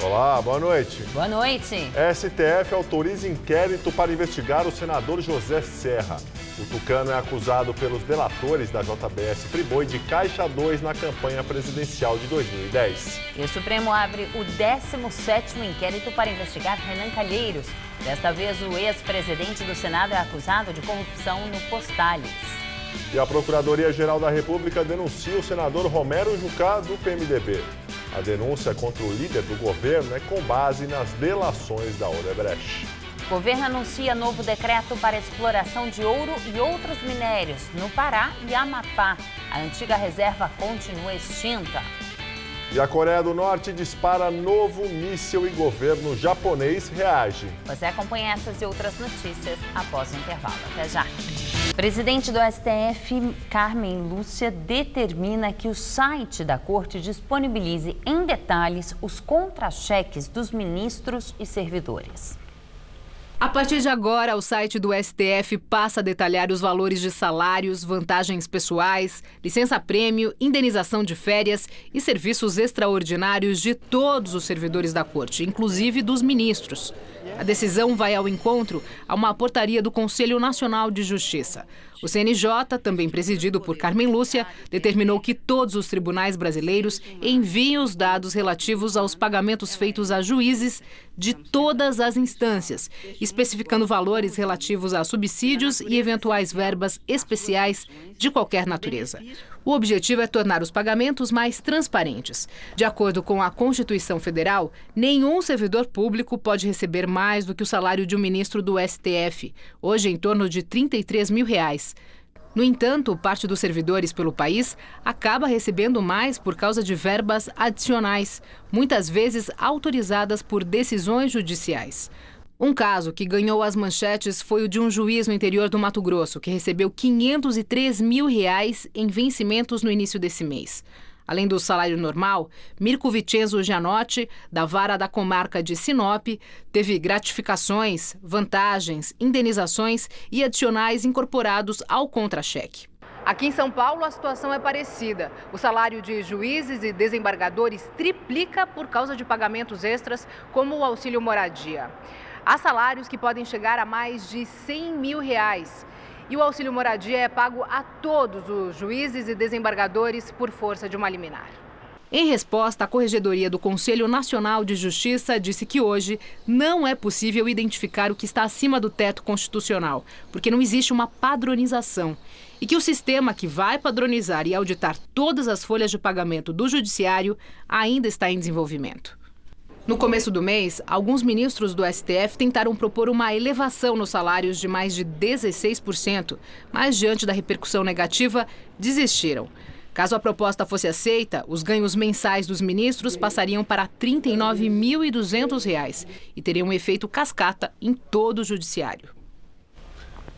Olá, boa noite. Boa noite. STF autoriza inquérito para investigar o senador José Serra. O tucano é acusado pelos delatores da JBS Friboi de Caixa 2 na campanha presidencial de 2010. E o Supremo abre o 17º inquérito para investigar Renan Calheiros. Desta vez, o ex-presidente do Senado é acusado de corrupção no Postales. E a Procuradoria-Geral da República denuncia o senador Romero Jucá, do PMDB. A denúncia contra o líder do governo é com base nas delações da Odebrecht. O governo anuncia novo decreto para exploração de ouro e outros minérios no Pará e Amapá. A antiga reserva continua extinta. E a Coreia do Norte dispara novo míssil e governo japonês reage. Você acompanha essas e outras notícias após o intervalo. Até já. O presidente do STF, Carmen Lúcia, determina que o site da Corte disponibilize em detalhes os contra-cheques dos ministros e servidores. A partir de agora, o site do STF passa a detalhar os valores de salários, vantagens pessoais, licença-prêmio, indenização de férias e serviços extraordinários de todos os servidores da Corte, inclusive dos ministros. A decisão vai ao encontro a uma portaria do Conselho Nacional de Justiça. O CNJ, também presidido por Carmen Lúcia, determinou que todos os tribunais brasileiros enviem os dados relativos aos pagamentos feitos a juízes de todas as instâncias, especificando valores relativos a subsídios e eventuais verbas especiais de qualquer natureza. O objetivo é tornar os pagamentos mais transparentes. De acordo com a Constituição Federal, nenhum servidor público pode receber mais do que o salário de um ministro do STF, hoje em torno de R$ 33 mil. No entanto, parte dos servidores pelo país acaba recebendo mais por causa de verbas adicionais, muitas vezes autorizadas por decisões judiciais. Um caso que ganhou as manchetes foi o de um juiz no interior do Mato Grosso, que recebeu R$ 503 mil em vencimentos no início desse mês. Além do salário normal, Mirko Vicenzo Gianotti, da Vara da Comarca de Sinop, teve gratificações, vantagens, indenizações e adicionais incorporados ao contra-cheque. Aqui em São Paulo, a situação é parecida. O salário de juízes e desembargadores triplica por causa de pagamentos extras, como o auxílio moradia. Há salários que podem chegar a mais de R$ 100 mil. E o auxílio moradia é pago a todos os juízes e desembargadores por força de uma liminar. Em resposta, a Corregedoria do Conselho Nacional de Justiça disse que hoje não é possível identificar o que está acima do teto constitucional, porque não existe uma padronização. E que o sistema que vai padronizar e auditar todas as folhas de pagamento do Judiciário ainda está em desenvolvimento. No começo do mês, alguns ministros do STF tentaram propor uma elevação nos salários de mais de 16%, mas diante da repercussão negativa, desistiram. Caso a proposta fosse aceita, os ganhos mensais dos ministros passariam para R$ 39.200 e teriam um efeito cascata em todo o judiciário.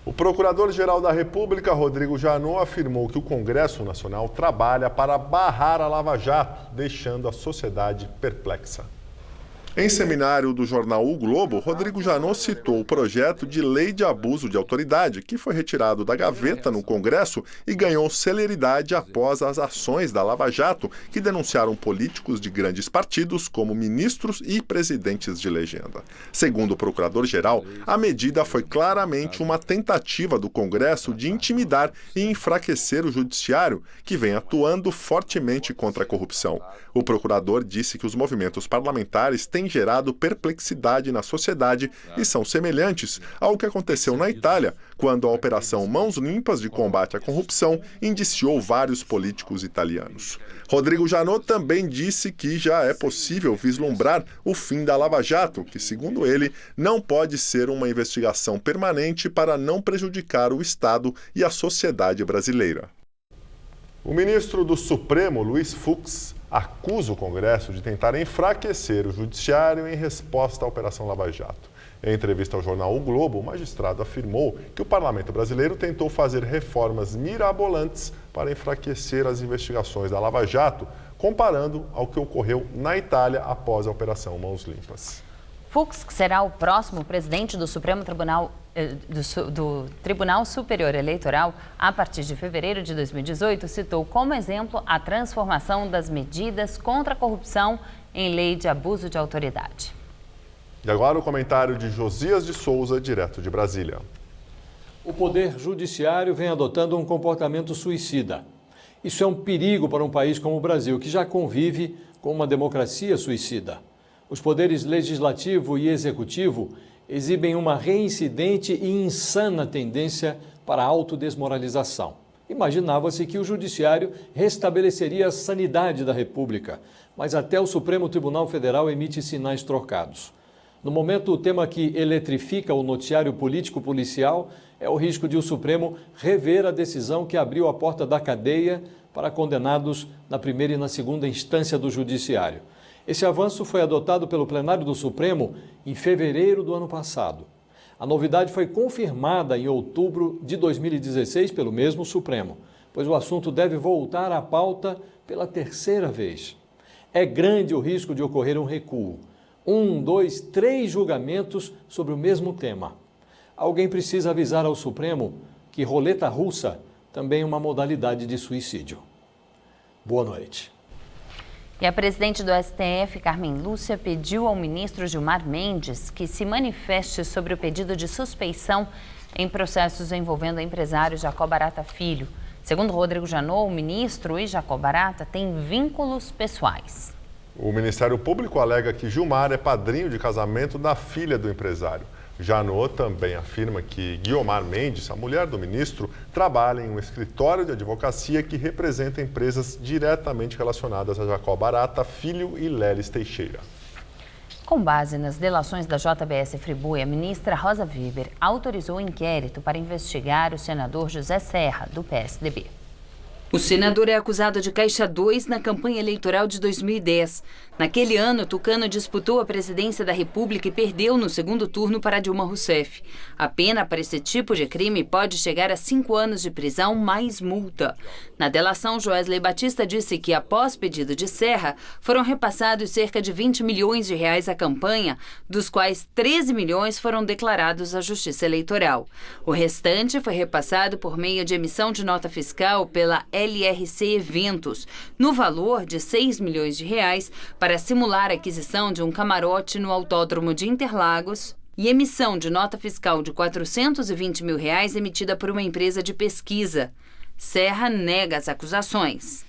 O Procurador-Geral da República, Rodrigo Janot, afirmou que o Congresso Nacional trabalha para barrar a Lava Jato, deixando a sociedade perplexa. Em seminário do jornal O Globo, Rodrigo Janot citou o projeto de lei de abuso de autoridade, que foi retirado da gaveta no Congresso e ganhou celeridade após as ações da Lava Jato, que denunciaram políticos de grandes partidos como ministros e presidentes de legenda. Segundo o procurador-geral, a medida foi claramente uma tentativa do Congresso de intimidar e enfraquecer o judiciário, que vem atuando fortemente contra a corrupção. O procurador disse que os movimentos parlamentares têm gerado perplexidade na sociedade e são semelhantes ao que aconteceu na Itália, quando a Operação Mãos Limpas de combate à corrupção indiciou vários políticos italianos. Rodrigo Janot também disse que já é possível vislumbrar o fim da Lava Jato, que, segundo ele, não pode ser uma investigação permanente para não prejudicar o Estado e a sociedade brasileira. O ministro do Supremo, Luiz Fux, acusa o Congresso de tentar enfraquecer o judiciário em resposta à Operação Lava Jato. Em entrevista ao jornal O Globo, o magistrado afirmou que o parlamento brasileiro tentou fazer reformas mirabolantes para enfraquecer as investigações da Lava Jato, comparando ao que ocorreu na Itália após a Operação Mãos Limpas. Fux, que será o próximo presidente do Supremo Tribunal do Tribunal Superior Eleitoral a partir de fevereiro de 2018, citou como exemplo a transformação das medidas contra a corrupção em lei de abuso de autoridade. E agora o comentário de Josias de Souza, direto de Brasília. O Poder Judiciário vem adotando um comportamento suicida. Isso é um perigo para um país como o Brasil, que já convive com uma democracia suicida. Os poderes legislativo e executivo exibem uma reincidente e insana tendência para a autodesmoralização. Imaginava-se que o Judiciário restabeleceria a sanidade da República, mas até o Supremo Tribunal Federal emite sinais trocados. No momento, o tema que eletrifica o noticiário político-policial é o risco de o Supremo rever a decisão que abriu a porta da cadeia para condenados na primeira e na segunda instância do Judiciário. Esse avanço foi adotado pelo plenário do Supremo em fevereiro do ano passado. A novidade foi confirmada em outubro de 2016 pelo mesmo Supremo, pois o assunto deve voltar à pauta pela terceira vez. É grande o risco de ocorrer um recuo. 1, 2, 3 julgamentos sobre o mesmo tema. Alguém precisa avisar ao Supremo que roleta russa também é uma modalidade de suicídio. Boa noite. E a presidente do STF, Carmen Lúcia, pediu ao ministro Gilmar Mendes que se manifeste sobre o pedido de suspeição em processos envolvendo o empresário Jacó Barata Filho. Segundo Rodrigo Janot, o ministro e Jacó Barata têm vínculos pessoais. O Ministério Público alega que Gilmar é padrinho de casamento da filha do empresário. Janot também afirma que Guiomar Mendes, a mulher do ministro, trabalha em um escritório de advocacia que representa empresas diretamente relacionadas a Jacó Barata Filho e Leles Teixeira. Com base nas delações da JBS Friboi, a ministra Rosa Weber autorizou o inquérito para investigar o senador José Serra, do PSDB. O senador é acusado de Caixa 2 na campanha eleitoral de 2010. Naquele ano, Tucano disputou a presidência da República e perdeu no segundo turno para Dilma Rousseff. A pena para esse tipo de crime pode chegar a 5 anos de prisão mais multa. Na delação, Joesley Batista disse que, após pedido de Serra, foram repassados cerca de 20 milhões de reais à campanha, dos quais 13 milhões foram declarados à Justiça Eleitoral. O restante foi repassado por meio de emissão de nota fiscal pela LRC Eventos, no valor de 6 milhões de reais, para simular a aquisição de um camarote no Autódromo de Interlagos e emissão de nota fiscal de 420 mil reais emitida por uma empresa de pesquisa. Serra nega as acusações.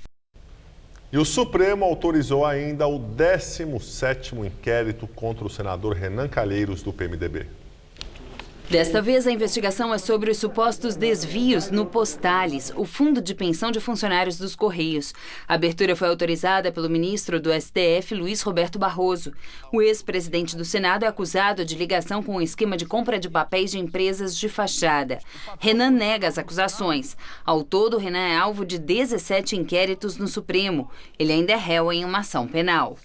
E o Supremo autorizou ainda o 17º inquérito contra o senador Renan Calheiros, do PMDB. Desta vez, a investigação é sobre os supostos desvios no Postales, o fundo de pensão de funcionários dos Correios. A abertura foi autorizada pelo ministro do STF, Luiz Roberto Barroso. O ex-presidente do Senado é acusado de ligação com o esquema de compra de papéis de empresas de fachada. Renan nega as acusações. Ao todo, Renan é alvo de 17 inquéritos no Supremo. Ele ainda é réu em uma ação penal.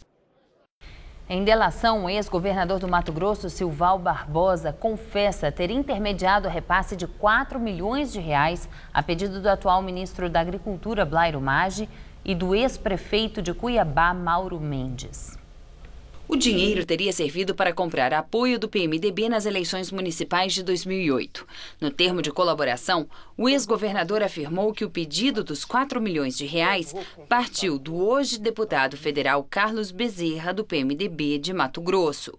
Em delação, o ex-governador do Mato Grosso, Silval Barbosa, confessa ter intermediado o repasse de 4 milhões de reais a pedido do atual ministro da Agricultura, Blairo Maggi, e do ex-prefeito de Cuiabá, Mauro Mendes. O dinheiro teria servido para comprar apoio do PMDB nas eleições municipais de 2008. No termo de colaboração, o ex-governador afirmou que o pedido dos 4 milhões de reais partiu do hoje deputado federal Carlos Bezerra, do PMDB de Mato Grosso.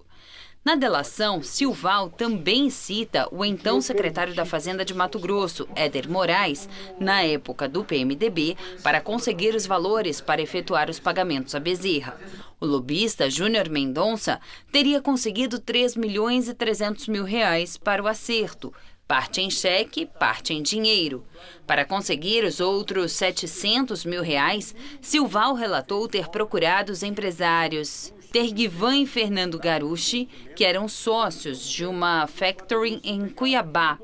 Na delação, Silval também cita o então secretário da Fazenda de Mato Grosso, Éder Moraes, na época do PMDB, para conseguir os valores para efetuar os pagamentos a Bezerra. O lobista Júnior Mendonça teria conseguido 3 milhões e 300 mil reais para o acerto, parte em cheque, parte em dinheiro. Para conseguir os outros 700 mil reais, Silval relatou ter procurado os empresários Terguivan e Fernando Garucci, que eram sócios de uma factory em Cuiabá.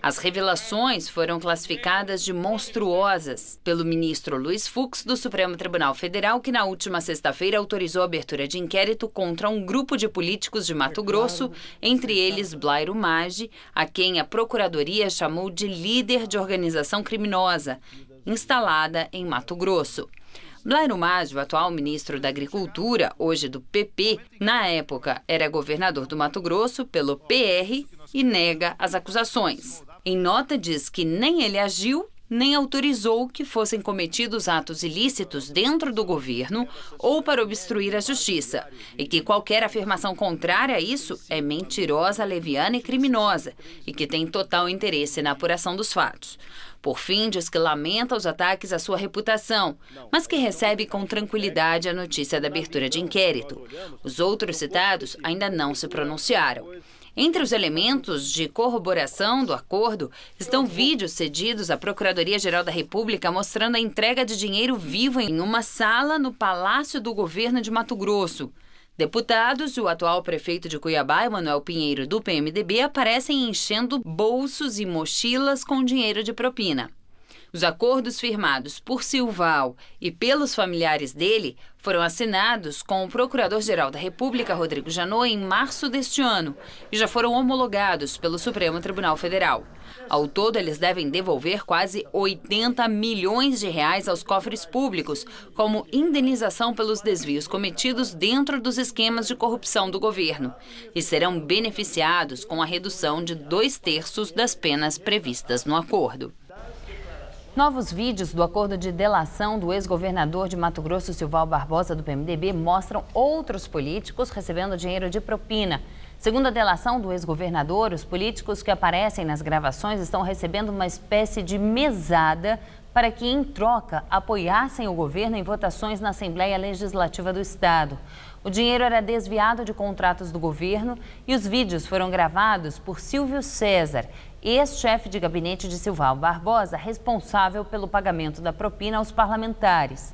As revelações foram classificadas de monstruosas pelo ministro Luiz Fux, do Supremo Tribunal Federal, que na última sexta-feira autorizou a abertura de inquérito contra um grupo de políticos de Mato Grosso, entre eles Blairo Maggi, a quem a Procuradoria chamou de líder de organização criminosa, instalada em Mato Grosso. Blairo Maggi, o atual ministro da Agricultura, hoje do PP, na época era governador do Mato Grosso pelo PR e nega as acusações. Em nota diz que nem ele agiu nem autorizou que fossem cometidos atos ilícitos dentro do governo ou para obstruir a justiça, e que qualquer afirmação contrária a isso é mentirosa, leviana e criminosa, e que tem total interesse na apuração dos fatos. Por fim, diz que lamenta os ataques à sua reputação, mas que recebe com tranquilidade a notícia da abertura de inquérito. Os outros citados ainda não se pronunciaram. Entre os elementos de corroboração do acordo estão vídeos cedidos à Procuradoria-Geral da República mostrando a entrega de dinheiro vivo em uma sala no Palácio do Governo de Mato Grosso. Deputados e o atual prefeito de Cuiabá, Emanuel Pinheiro, do PMDB, aparecem enchendo bolsos e mochilas com dinheiro de propina. Os acordos firmados por Silval e pelos familiares dele foram assinados com o Procurador-Geral da República, Rodrigo Janot, em março deste ano e já foram homologados pelo Supremo Tribunal Federal. Ao todo, eles devem devolver quase 80 milhões de reais aos cofres públicos como indenização pelos desvios cometidos dentro dos esquemas de corrupção do governo e serão beneficiados com a redução de 2/3 das penas previstas no acordo. Novos vídeos do acordo de delação do ex-governador de Mato Grosso, Silval Barbosa, do PMDB, mostram outros políticos recebendo dinheiro de propina. Segundo a delação do ex-governador, os políticos que aparecem nas gravações estão recebendo uma espécie de mesada para que, em troca, apoiassem o governo em votações na Assembleia Legislativa do Estado. O dinheiro era desviado de contratos do governo e os vídeos foram gravados por Silvio César, ex-chefe de gabinete de Silval Barbosa, responsável pelo pagamento da propina aos parlamentares.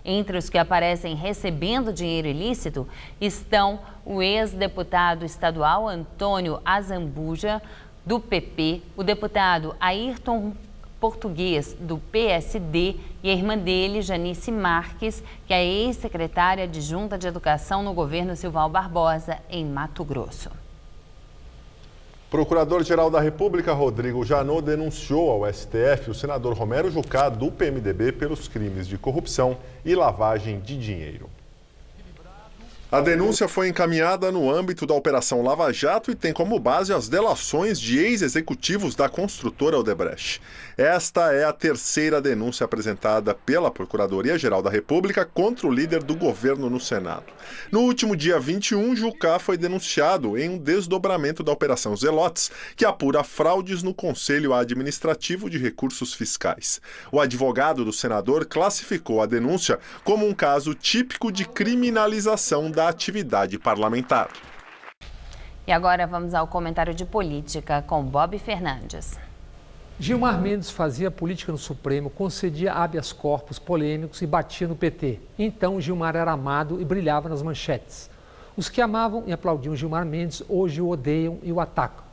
Entre os que aparecem recebendo dinheiro ilícito estão o ex-deputado estadual Antônio Azambuja, do PP, o deputado Ayrton Português, do PSD, e a irmã dele, Janice Marques, que é ex-secretária adjunta de Educação no governo Silval Barbosa, em Mato Grosso. Procurador-Geral da República, Rodrigo Janot, denunciou ao STF o senador Romero Jucá, do PMDB, pelos crimes de corrupção e lavagem de dinheiro. A denúncia foi encaminhada no âmbito da Operação Lava Jato e tem como base as delações de ex-executivos da construtora Odebrecht. Esta é a terceira denúncia apresentada pela Procuradoria-Geral da República contra o líder do governo no Senado. No último dia 21, Jucá foi denunciado em um desdobramento da Operação Zelotes, que apura fraudes no Conselho Administrativo de Recursos Fiscais. O advogado do senador classificou a denúncia como um caso típico de criminalização da atividade parlamentar. E agora vamos ao comentário de política com Bob Fernandes. Gilmar Mendes fazia política no Supremo, concedia habeas corpus polêmicos e batia no PT. Então Gilmar era amado e brilhava nas manchetes. Os que amavam e aplaudiam Gilmar Mendes hoje o odeiam e o atacam.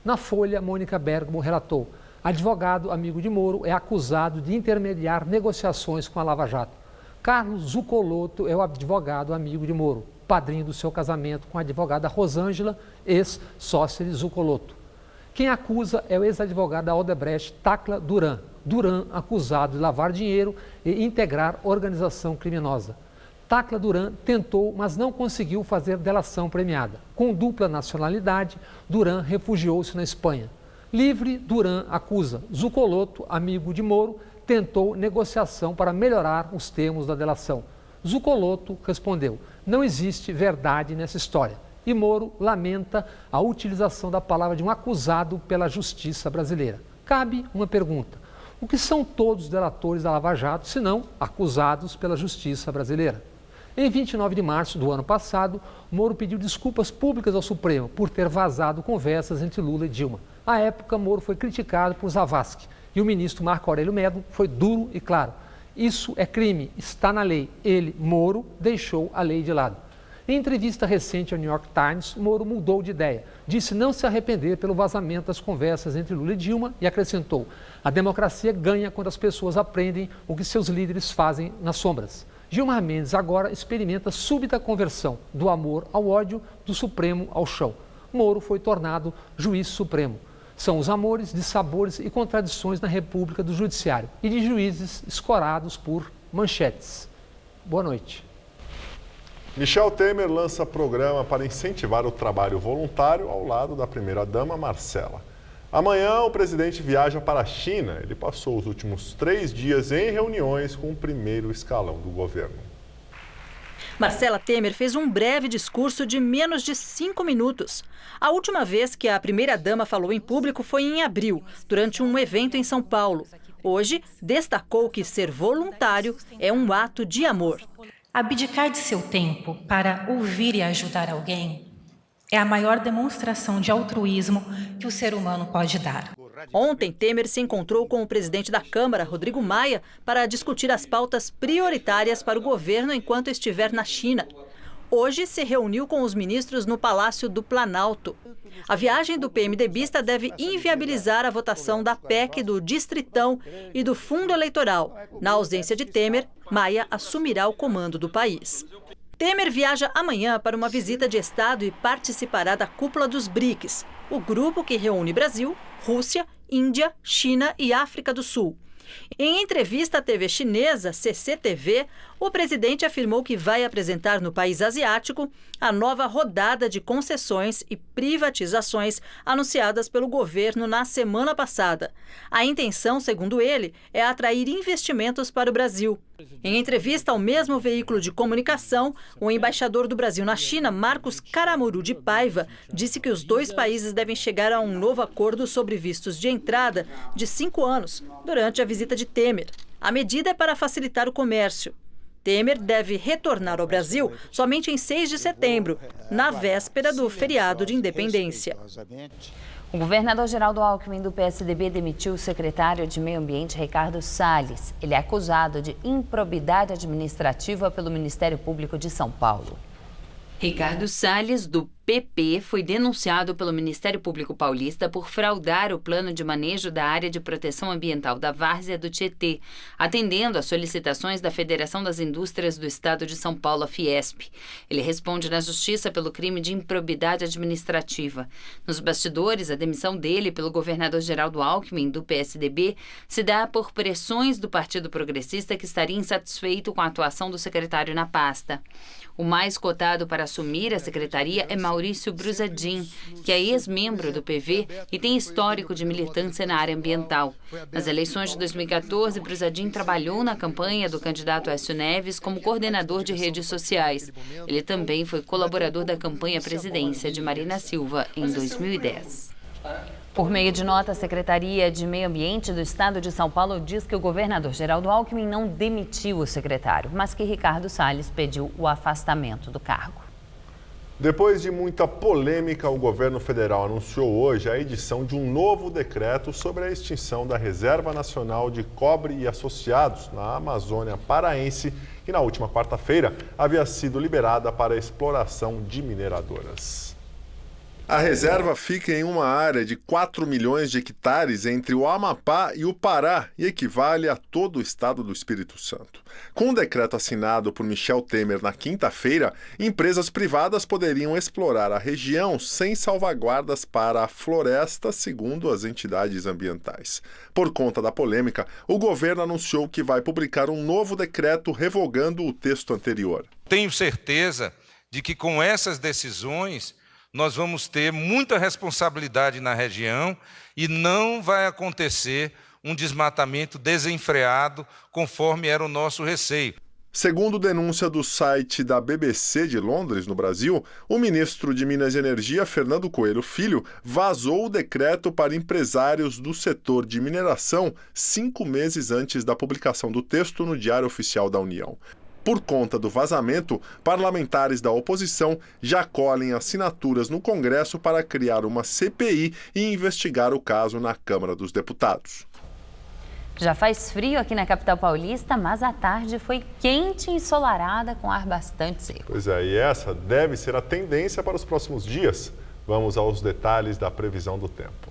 Na Folha, Mônica Bergamo relatou: advogado amigo de Moro é acusado de intermediar negociações com a Lava Jato. Carlos Zuccolotto é o advogado amigo de Moro, padrinho do seu casamento com a advogada Rosângela, ex-sócia de Zuccolotto. Quem acusa é o ex-advogado da Odebrecht, Tacla Duran. Duran, acusado de lavar dinheiro e integrar organização criminosa. Tacla Duran tentou, mas não conseguiu fazer delação premiada. Com dupla nacionalidade, Duran refugiou-se na Espanha. Livre, Duran acusa. Zuccolotto, amigo de Moro, tentou negociação para melhorar os termos da delação. Zuccolotto respondeu: não existe verdade nessa história. E Moro lamenta a utilização da palavra de um acusado pela justiça brasileira. Cabe uma pergunta: o que são todos os delatores da Lava Jato, se não acusados pela justiça brasileira? Em 29 de março do ano passado, Moro pediu desculpas públicas ao Supremo por ter vazado conversas entre Lula e Dilma. À época, Moro foi criticado por Zavascki e o ministro Marco Aurélio Mello foi duro e claro: isso é crime, está na lei. Ele, Moro, deixou a lei de lado. Em entrevista recente ao New York Times, Moro mudou de ideia. Disse não se arrepender pelo vazamento das conversas entre Lula e Dilma e acrescentou: a democracia ganha quando as pessoas aprendem o que seus líderes fazem nas sombras. Gilmar Mendes agora experimenta súbita conversão do amor ao ódio, do Supremo ao chão. Moro foi tornado juiz supremo. São os amores, dissabores e contradições na República do Judiciário e de juízes escorados por manchetes. Boa noite. Michel Temer lança programa para incentivar o trabalho voluntário ao lado da primeira-dama Marcela. Amanhã, o presidente viaja para a China. Ele passou os últimos 3 dias em reuniões com o primeiro escalão do governo. Marcela Temer fez um breve discurso de menos de 5 minutos. A última vez que a primeira-dama falou em público foi em abril, durante um evento em São Paulo. Hoje, destacou que ser voluntário é um ato de amor. Abdicar de seu tempo para ouvir e ajudar alguém é a maior demonstração de altruísmo que o ser humano pode dar. Ontem, Temer se encontrou com o presidente da Câmara, Rodrigo Maia, para discutir as pautas prioritárias para o governo enquanto estiver na China. Hoje, se reuniu com os ministros no Palácio do Planalto. A viagem do PMDBista deve inviabilizar a votação da PEC do Distritão e do Fundo Eleitoral. Na ausência de Temer, Maia assumirá o comando do país. Temer viaja amanhã para uma visita de Estado e participará da cúpula dos BRICS, o grupo que reúne Brasil, Rússia, Índia, China e África do Sul. Em entrevista à TV chinesa CCTV, o presidente afirmou que vai apresentar no país asiático a nova rodada de concessões e privatizações anunciadas pelo governo na semana passada. A intenção, segundo ele, é atrair investimentos para o Brasil. Em entrevista ao mesmo veículo de comunicação, o embaixador do Brasil na China, Marcos Caramuru de Paiva, disse que os dois países devem chegar a um novo acordo sobre vistos de entrada de 5 anos, durante a visita de Temer. A medida é para facilitar o comércio. Temer deve retornar ao Brasil somente em 6 de setembro, na véspera do feriado de independência. O governador Geraldo Alckmin, do PSDB, demitiu o secretário de Meio Ambiente, Ricardo Salles. Ele é acusado de improbidade administrativa pelo Ministério Público de São Paulo. Ricardo Salles, do PP, foi denunciado pelo Ministério Público Paulista por fraudar o plano de manejo da área de proteção ambiental da Várzea do Tietê, atendendo às solicitações da Federação das Indústrias do Estado de São Paulo, a Fiesp. Ele responde na Justiça pelo crime de improbidade administrativa. Nos bastidores, a demissão dele pelo governador Geraldo Alckmin, do PSDB, se dá por pressões do Partido Progressista, que estaria insatisfeito com a atuação do secretário na pasta. O mais cotado para assumir a secretaria é Maurício Bruzadin, que é ex-membro do PV e tem histórico de militância na área ambiental. Nas eleições de 2014, Bruzadin trabalhou na campanha do candidato Aécio Neves como coordenador de redes sociais. Ele também foi colaborador da campanha à presidência de Marina Silva em 2010. Por meio de nota, a Secretaria de Meio Ambiente do Estado de São Paulo diz que o governador Geraldo Alckmin não demitiu o secretário, mas que Ricardo Salles pediu o afastamento do cargo. Depois de muita polêmica, o governo federal anunciou hoje a edição de um novo decreto sobre a extinção da Reserva Nacional de Cobre e Associados na Amazônia Paraense, que na última quarta-feira havia sido liberada para a exploração de mineradoras. A reserva fica em uma área de 4 milhões de hectares entre o Amapá e o Pará e equivale a todo o estado do Espírito Santo. Com um decreto assinado por Michel Temer na quinta-feira, empresas privadas poderiam explorar a região sem salvaguardas para a floresta, segundo as entidades ambientais. Por conta da polêmica, o governo anunciou que vai publicar um novo decreto revogando o texto anterior. Tenho certeza de que com essas decisões nós vamos ter muita responsabilidade na região e não vai acontecer um desmatamento desenfreado, conforme era o nosso receio. Segundo denúncia do site da BBC de Londres, no Brasil, o ministro de Minas e Energia, Fernando Coelho Filho, vazou o decreto para empresários do setor de mineração 5 meses antes da publicação do texto no Diário Oficial da União. Por conta do vazamento, parlamentares da oposição já colhem assinaturas no Congresso para criar uma CPI e investigar o caso na Câmara dos Deputados. Já faz frio aqui na capital paulista, mas a tarde foi quente e ensolarada com ar bastante seco. Pois é, e essa deve ser a tendência para os próximos dias. Vamos aos detalhes da previsão do tempo.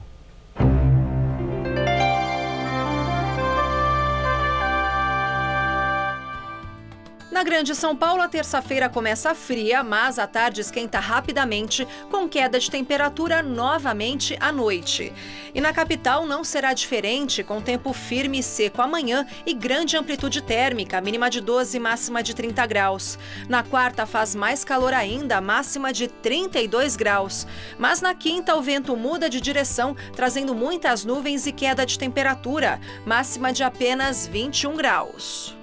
Na Grande São Paulo, a terça-feira começa fria, mas a tarde esquenta rapidamente, com queda de temperatura novamente à noite. E na capital não será diferente, com tempo firme e seco amanhã e grande amplitude térmica, mínima de 12, máxima de 30 graus. Na quarta faz mais calor ainda, máxima de 32 graus. Mas na quinta o vento muda de direção, trazendo muitas nuvens e queda de temperatura, máxima de apenas 21 graus.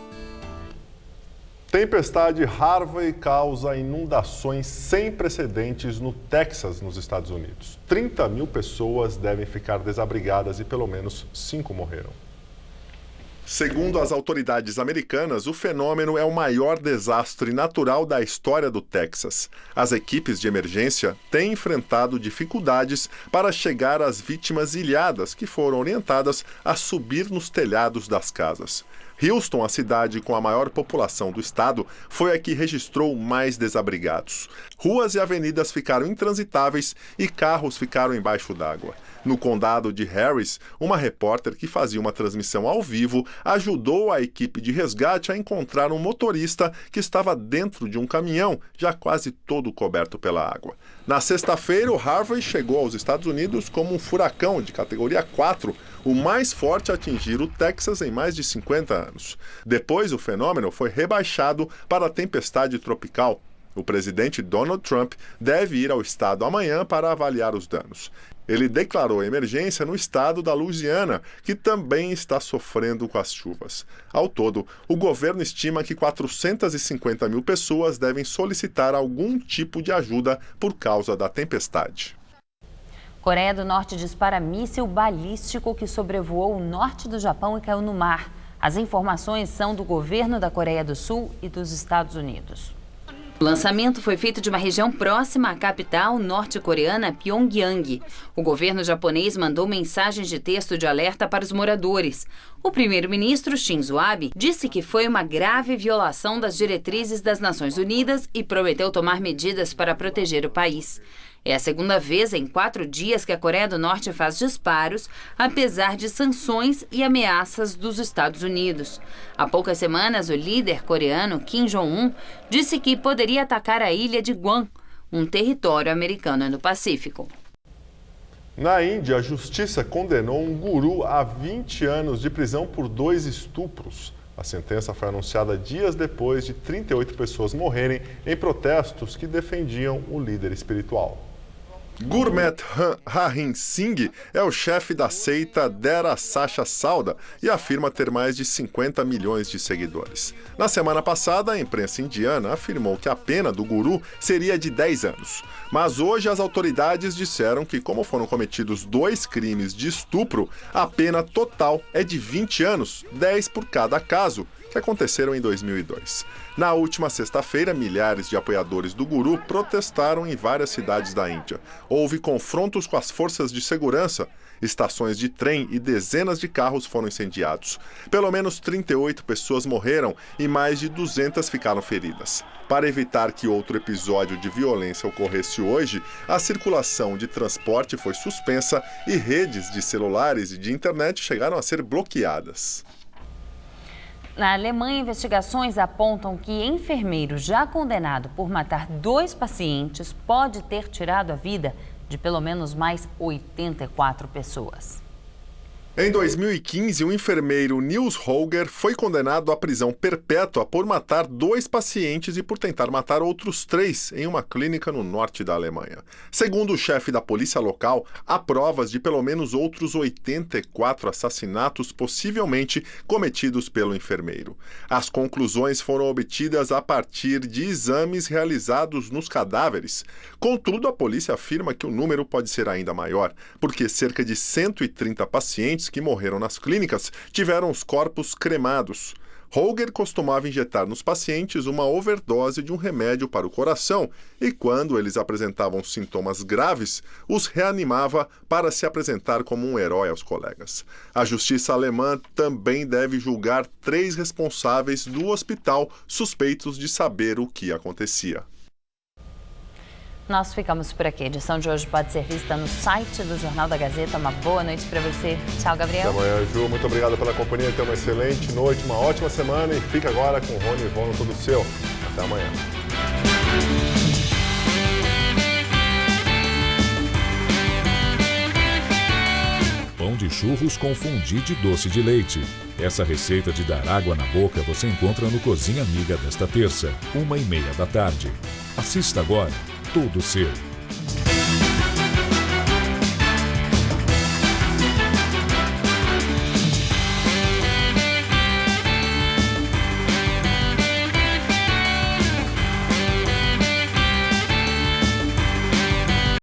Tempestade Harvey causa inundações sem precedentes no Texas, nos Estados Unidos. 30 mil pessoas devem ficar desabrigadas e pelo menos 5 morreram. Segundo as autoridades americanas, o fenômeno é o maior desastre natural da história do Texas. As equipes de emergência têm enfrentado dificuldades para chegar às vítimas ilhadas, que foram orientadas a subir nos telhados das casas. Houston, a cidade com a maior população do estado, foi a que registrou mais desabrigados. Ruas e avenidas ficaram intransitáveis e carros ficaram embaixo d'água. No condado de Harris, uma repórter que fazia uma transmissão ao vivo ajudou a equipe de resgate a encontrar um motorista que estava dentro de um caminhão, já quase todo coberto pela água. Na sexta-feira, o Harvey chegou aos Estados Unidos como um furacão de categoria 4, o mais forte a atingir o Texas em mais de 50 anos. Depois, o fenômeno foi rebaixado para tempestade tropical. O presidente Donald Trump deve ir ao estado amanhã para avaliar os danos. Ele declarou emergência no estado da Louisiana, que também está sofrendo com as chuvas. Ao todo, o governo estima que 450 mil pessoas devem solicitar algum tipo de ajuda por causa da tempestade. Coreia do Norte dispara míssil balístico que sobrevoou o norte do Japão e caiu no mar. As informações são do governo da Coreia do Sul e dos Estados Unidos. O lançamento foi feito de uma região próxima à capital norte-coreana, Pyongyang. O governo japonês mandou mensagens de texto de alerta para os moradores. O primeiro-ministro Shinzo Abe disse que foi uma grave violação das diretrizes das Nações Unidas e prometeu tomar medidas para proteger o país. É a segunda vez em 4 dias que a Coreia do Norte faz disparos, apesar de sanções e ameaças dos Estados Unidos. Há poucas semanas, o líder coreano Kim Jong-un disse que poderia atacar a ilha de Guam, um território americano no Pacífico. Na Índia, a justiça condenou um guru a 20 anos de prisão por 2 estupros. A sentença foi anunciada dias depois de 38 pessoas morrerem em protestos que defendiam o líder espiritual. Gurmeet Harim Singh é o chefe da seita Dera Sacha Sauda e afirma ter mais de 50 milhões de seguidores. Na semana passada, a imprensa indiana afirmou que a pena do guru seria de 10 anos. Mas hoje as autoridades disseram que, como foram cometidos 2 crimes de estupro, a pena total é de 20 anos, 10 por cada caso, que aconteceram em 2002. Na última sexta-feira, milhares de apoiadores do guru protestaram em várias cidades da Índia. Houve confrontos com as forças de segurança, estações de trem e dezenas de carros foram incendiados. Pelo menos 38 pessoas morreram e mais de 200 ficaram feridas. Para evitar que outro episódio de violência ocorresse hoje, a circulação de transporte foi suspensa e redes de celulares e de internet chegaram a ser bloqueadas. Na Alemanha, investigações apontam que enfermeiro já condenado por matar 2 pacientes pode ter tirado a vida de pelo menos mais 84 pessoas. Em 2015, o enfermeiro Nils Holger foi condenado à prisão perpétua por matar 2 pacientes e por tentar matar outros 3 em uma clínica no norte da Alemanha. Segundo o chefe da polícia local, há provas de pelo menos outros 84 assassinatos possivelmente cometidos pelo enfermeiro. As conclusões foram obtidas a partir de exames realizados nos cadáveres. Contudo, a polícia afirma que o número pode ser ainda maior, porque cerca de 130 pacientes que morreram nas clínicas tiveram os corpos cremados. Holger costumava injetar nos pacientes uma overdose de um remédio para o coração e, quando eles apresentavam sintomas graves, os reanimava para se apresentar como um herói aos colegas. A justiça alemã também deve julgar 3 responsáveis do hospital suspeitos de saber o que acontecia. Nós ficamos por aqui. A edição de hoje pode ser vista no site do Jornal da Gazeta. Uma boa noite para você. Tchau, Gabriel. Até amanhã, Ju. Muito obrigado pela companhia. Tenha uma excelente noite, uma ótima semana e fica agora com o Rony e Ivone, tudo seu. Até amanhã. Pão de churros com fondue de doce de leite. Essa receita de dar água na boca você encontra no Cozinha Amiga desta terça, 1h30 da tarde. Assista agora, tudo seu.